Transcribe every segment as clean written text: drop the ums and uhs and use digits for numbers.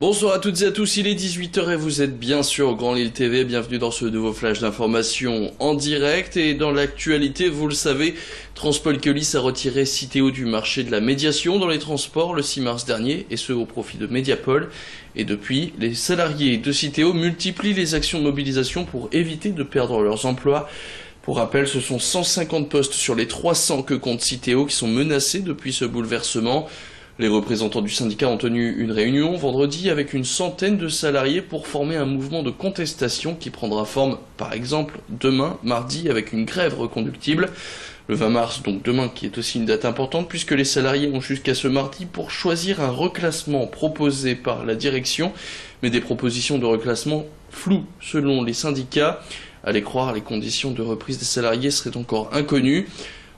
Bonsoir à toutes et à tous, il est 18h et vous êtes bien sûr au Grand Lille TV, bienvenue dans ce nouveau flash d'information en direct et dans l'actualité, vous le savez, Transpol Keolis a retiré Citeo du marché de la médiation dans les transports le 6 mars dernier et ce au profit de Mediapol. Et depuis, les salariés de Citeo multiplient les actions de mobilisation pour éviter de perdre leurs emplois. Pour rappel, ce sont 150 postes sur les 300 que compte Citeo qui sont menacés depuis ce bouleversement. Les représentants du syndicat ont tenu une réunion vendredi avec une centaine de salariés pour former un mouvement de contestation qui prendra forme, par exemple, demain, mardi, avec une grève reconductible. Le 20 mars, donc demain, qui est aussi une date importante, puisque les salariés ont jusqu'à ce mardi pour choisir un reclassement proposé par la direction, mais des propositions de reclassement floues selon les syndicats. À les croire, les conditions de reprise des salariés seraient encore inconnues.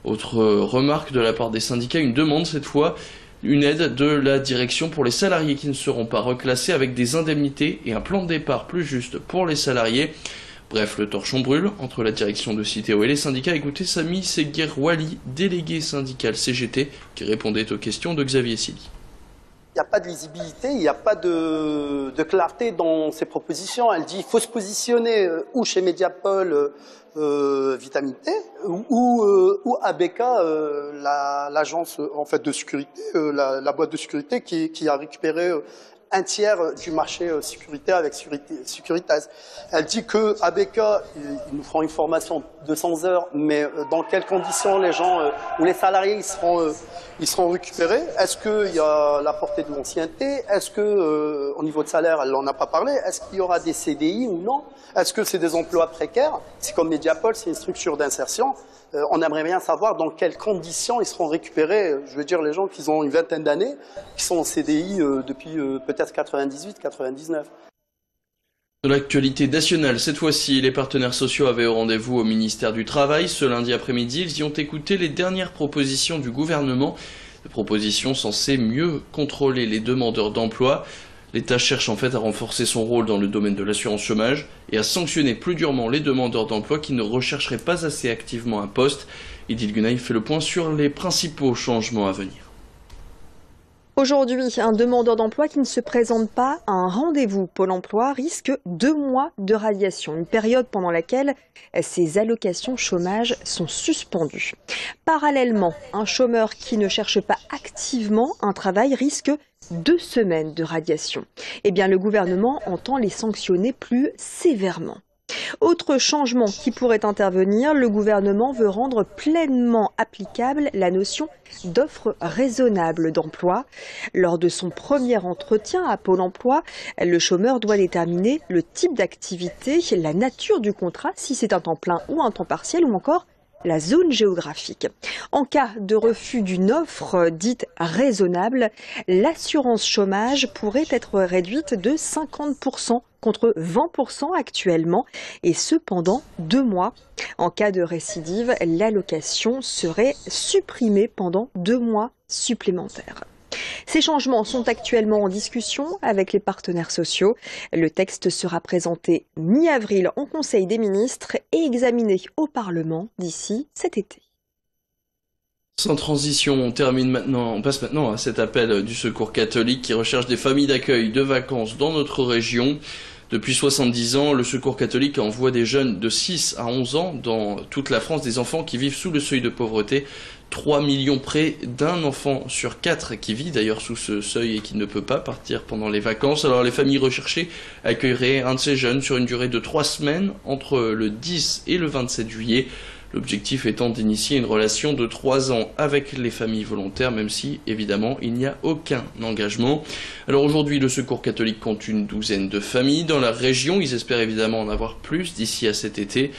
Autre remarque de la part des syndicats, une demande cette fois, une aide de la direction pour les salariés qui ne seront pas reclassés avec des indemnités et un plan de départ plus juste pour les salariés. Bref, le torchon brûle entre la direction de Citeo et les syndicats. Écoutez Sami Seguer-Wali, délégué syndical CGT, qui répondait aux questions de Xavier Silly. Il n'y a pas de lisibilité, il n'y a pas de clarté dans ces propositions. Elle dit qu'il faut se positionner ou chez Mediapol, Vitamité, ou ABK, l'agence en fait de sécurité, la boîte de sécurité qui a récupéré un tiers du marché sécuritaire avec Securitas. Elle dit que ABK, ils nous feront une formation de 200 heures, mais dans quelles conditions les gens ou les salariés ils seront récupérés? Est-ce qu'il y a la portée de l'ancienneté? Est-ce que au niveau de salaire, elle n'en a pas parlé? Est-ce qu'il y aura des CDI ou non? Est-ce que c'est des emplois précaires? C'est comme Mediapol, c'est une structure d'insertion. On aimerait bien savoir dans quelles conditions ils seront récupérés. Je veux dire, les gens qui ont une vingtaine d'années, qui sont en CDI depuis peut-être 98, 99. De l'actualité nationale, cette fois-ci, les partenaires sociaux avaient au rendez-vous au ministère du Travail. Ce lundi après-midi, ils y ont écouté les dernières propositions du gouvernement. Des propositions censées mieux contrôler les demandeurs d'emploi. L'État cherche en fait à renforcer son rôle dans le domaine de l'assurance chômage et à sanctionner plus durement les demandeurs d'emploi qui ne rechercheraient pas assez activement un poste. Idil Gunaï fait le point sur les principaux changements à venir. Aujourd'hui, un demandeur d'emploi qui ne se présente pas à un rendez-vous Pôle emploi risque 2 mois de radiation, une période pendant laquelle ses allocations chômage sont suspendues. Parallèlement, un chômeur qui ne cherche pas activement un travail risque 2 semaines de radiation. Eh bien, le gouvernement entend les sanctionner plus sévèrement. Autre changement qui pourrait intervenir, le gouvernement veut rendre pleinement applicable la notion d'offre raisonnable d'emploi. Lors de son premier entretien à Pôle emploi, le chômeur doit déterminer le type d'activité, la nature du contrat, si c'est un temps plein ou un temps partiel ou encore la zone géographique. En cas de refus d'une offre dite raisonnable, l'assurance chômage pourrait être réduite de 50% contre 20% actuellement, et ce pendant 2 mois. En cas de récidive, l'allocation serait supprimée pendant 2 mois supplémentaires. Ces changements sont actuellement en discussion avec les partenaires sociaux. Le texte sera présenté mi-avril en Conseil des ministres et examiné au Parlement d'ici cet été. Sans transition, on passe maintenant à cet appel du Secours catholique qui recherche des familles d'accueil de vacances dans notre région. Depuis 70 ans, le Secours catholique envoie des jeunes de 6 à 11 ans dans toute la France, des enfants qui vivent sous le seuil de pauvreté. 3 millions près d'un enfant sur 4 qui vit d'ailleurs sous ce seuil et qui ne peut pas partir pendant les vacances. Alors les familles recherchées accueilleraient un de ces jeunes sur une durée de 3 semaines entre le 10 et le 27 juillet. L'objectif étant d'initier une relation de 3 ans avec les familles volontaires, même si, évidemment, il n'y a aucun engagement. Alors aujourd'hui, le Secours catholique compte une douzaine de familles dans la région. Ils espèrent évidemment en avoir plus d'ici à cet été.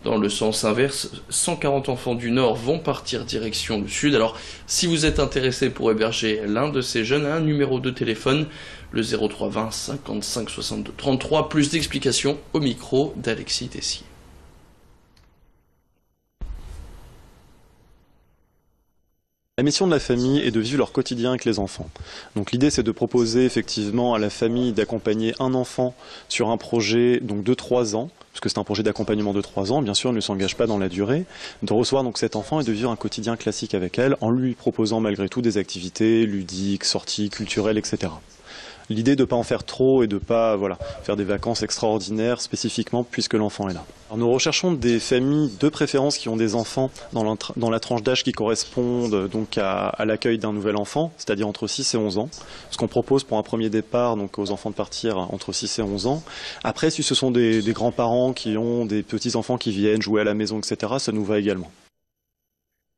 Dans le sens inverse, 140 enfants du Nord vont partir direction le Sud. Alors, si vous êtes intéressé pour héberger l'un de ces jeunes, un numéro de téléphone, le 03 20 55 62 33. Plus d'explications au micro d'Alexis Tessier. La mission de la famille est de vivre leur quotidien avec les enfants. Donc l'idée c'est de proposer effectivement à la famille d'accompagner un enfant sur un projet donc de 3 ans, puisque c'est un projet d'accompagnement de 3 ans, bien sûr, il ne s'engage pas dans la durée, de recevoir donc cet enfant et de vivre un quotidien classique avec elle en lui proposant malgré tout des activités ludiques, sorties, culturelles, etc. L'idée de ne pas en faire trop et de ne pas faire des vacances extraordinaires spécifiquement puisque l'enfant est là. Alors, nous recherchons des familles de préférence qui ont des enfants dans la tranche d'âge qui correspondent donc à l'accueil d'un nouvel enfant, c'est-à-dire entre 6 et 11 ans. Ce qu'on propose pour un premier départ donc aux enfants de partir entre 6 et 11 ans. Après, si ce sont des grands-parents qui ont des petits-enfants qui viennent jouer à la maison, etc., ça nous va également.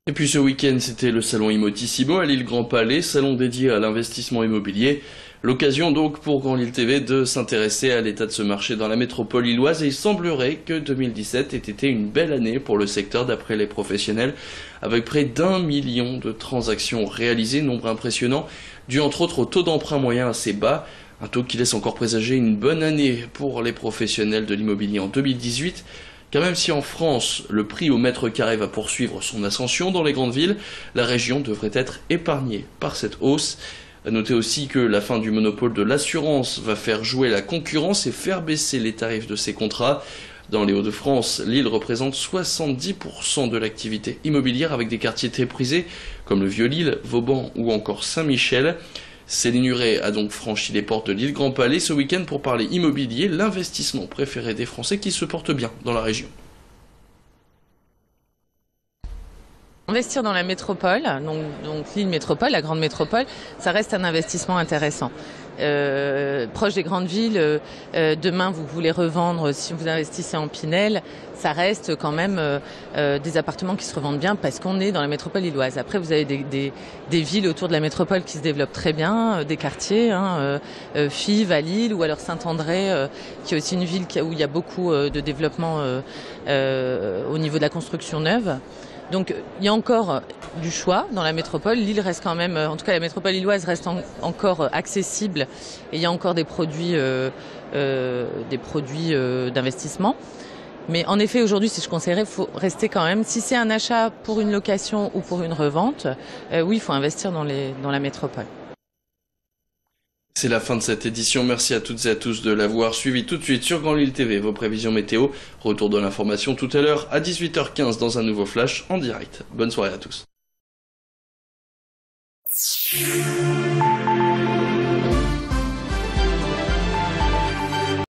Et puis ce week-end, c'était le salon Immotissimo à Lille Grand Palais, salon dédié à l'investissement immobilier. L'occasion donc pour Grand Lille TV de s'intéresser à l'état de ce marché dans la métropole lilloise et il semblerait que 2017 ait été une belle année pour le secteur d'après les professionnels, avec près d'1 million de transactions réalisées, nombre impressionnant, dû entre autres au taux d'emprunt moyen assez bas, un taux qui laisse encore présager une bonne année pour les professionnels de l'immobilier en 2018. Car même si en France, le prix au mètre carré va poursuivre son ascension dans les grandes villes, la région devrait être épargnée par cette hausse. À noter aussi que la fin du monopole de l'assurance va faire jouer la concurrence et faire baisser les tarifs de ces contrats. Dans les Hauts-de-France, Lille représente 70% de l'activité immobilière avec des quartiers très prisés comme le Vieux-Lille, Vauban ou encore Saint-Michel. Céline Huret a donc franchi les portes de Lille Grand Palais ce week-end pour parler immobilier, l'investissement préféré des Français qui se porte bien dans la région. Investir dans la métropole, donc Lille Métropole, la grande métropole, ça reste un investissement intéressant. Proche des grandes villes, demain vous voulez revendre, si vous investissez en Pinel, ça reste quand même des appartements qui se revendent bien parce qu'on est dans la métropole lilloise. Après vous avez des villes autour de la métropole qui se développent très bien, des quartiers, Fives à Lille ou alors Saint-André, qui est aussi une ville où il y a beaucoup de développement au niveau de la construction neuve. Donc il y a encore du choix dans la métropole. Lille reste quand même, en tout cas la métropole lilloise reste encore accessible et il y a encore des produits d'investissement. Mais en effet aujourd'hui, si je conseillerais, il faut rester quand même. Si c'est un achat pour une location ou pour une revente, oui, il faut investir dans la métropole. C'est la fin de cette édition, merci à toutes et à tous de l'avoir suivi tout de suite sur Grand Lille TV, vos prévisions météo, retour de l'information tout à l'heure à 18h15 dans un nouveau flash en direct. Bonne soirée à tous.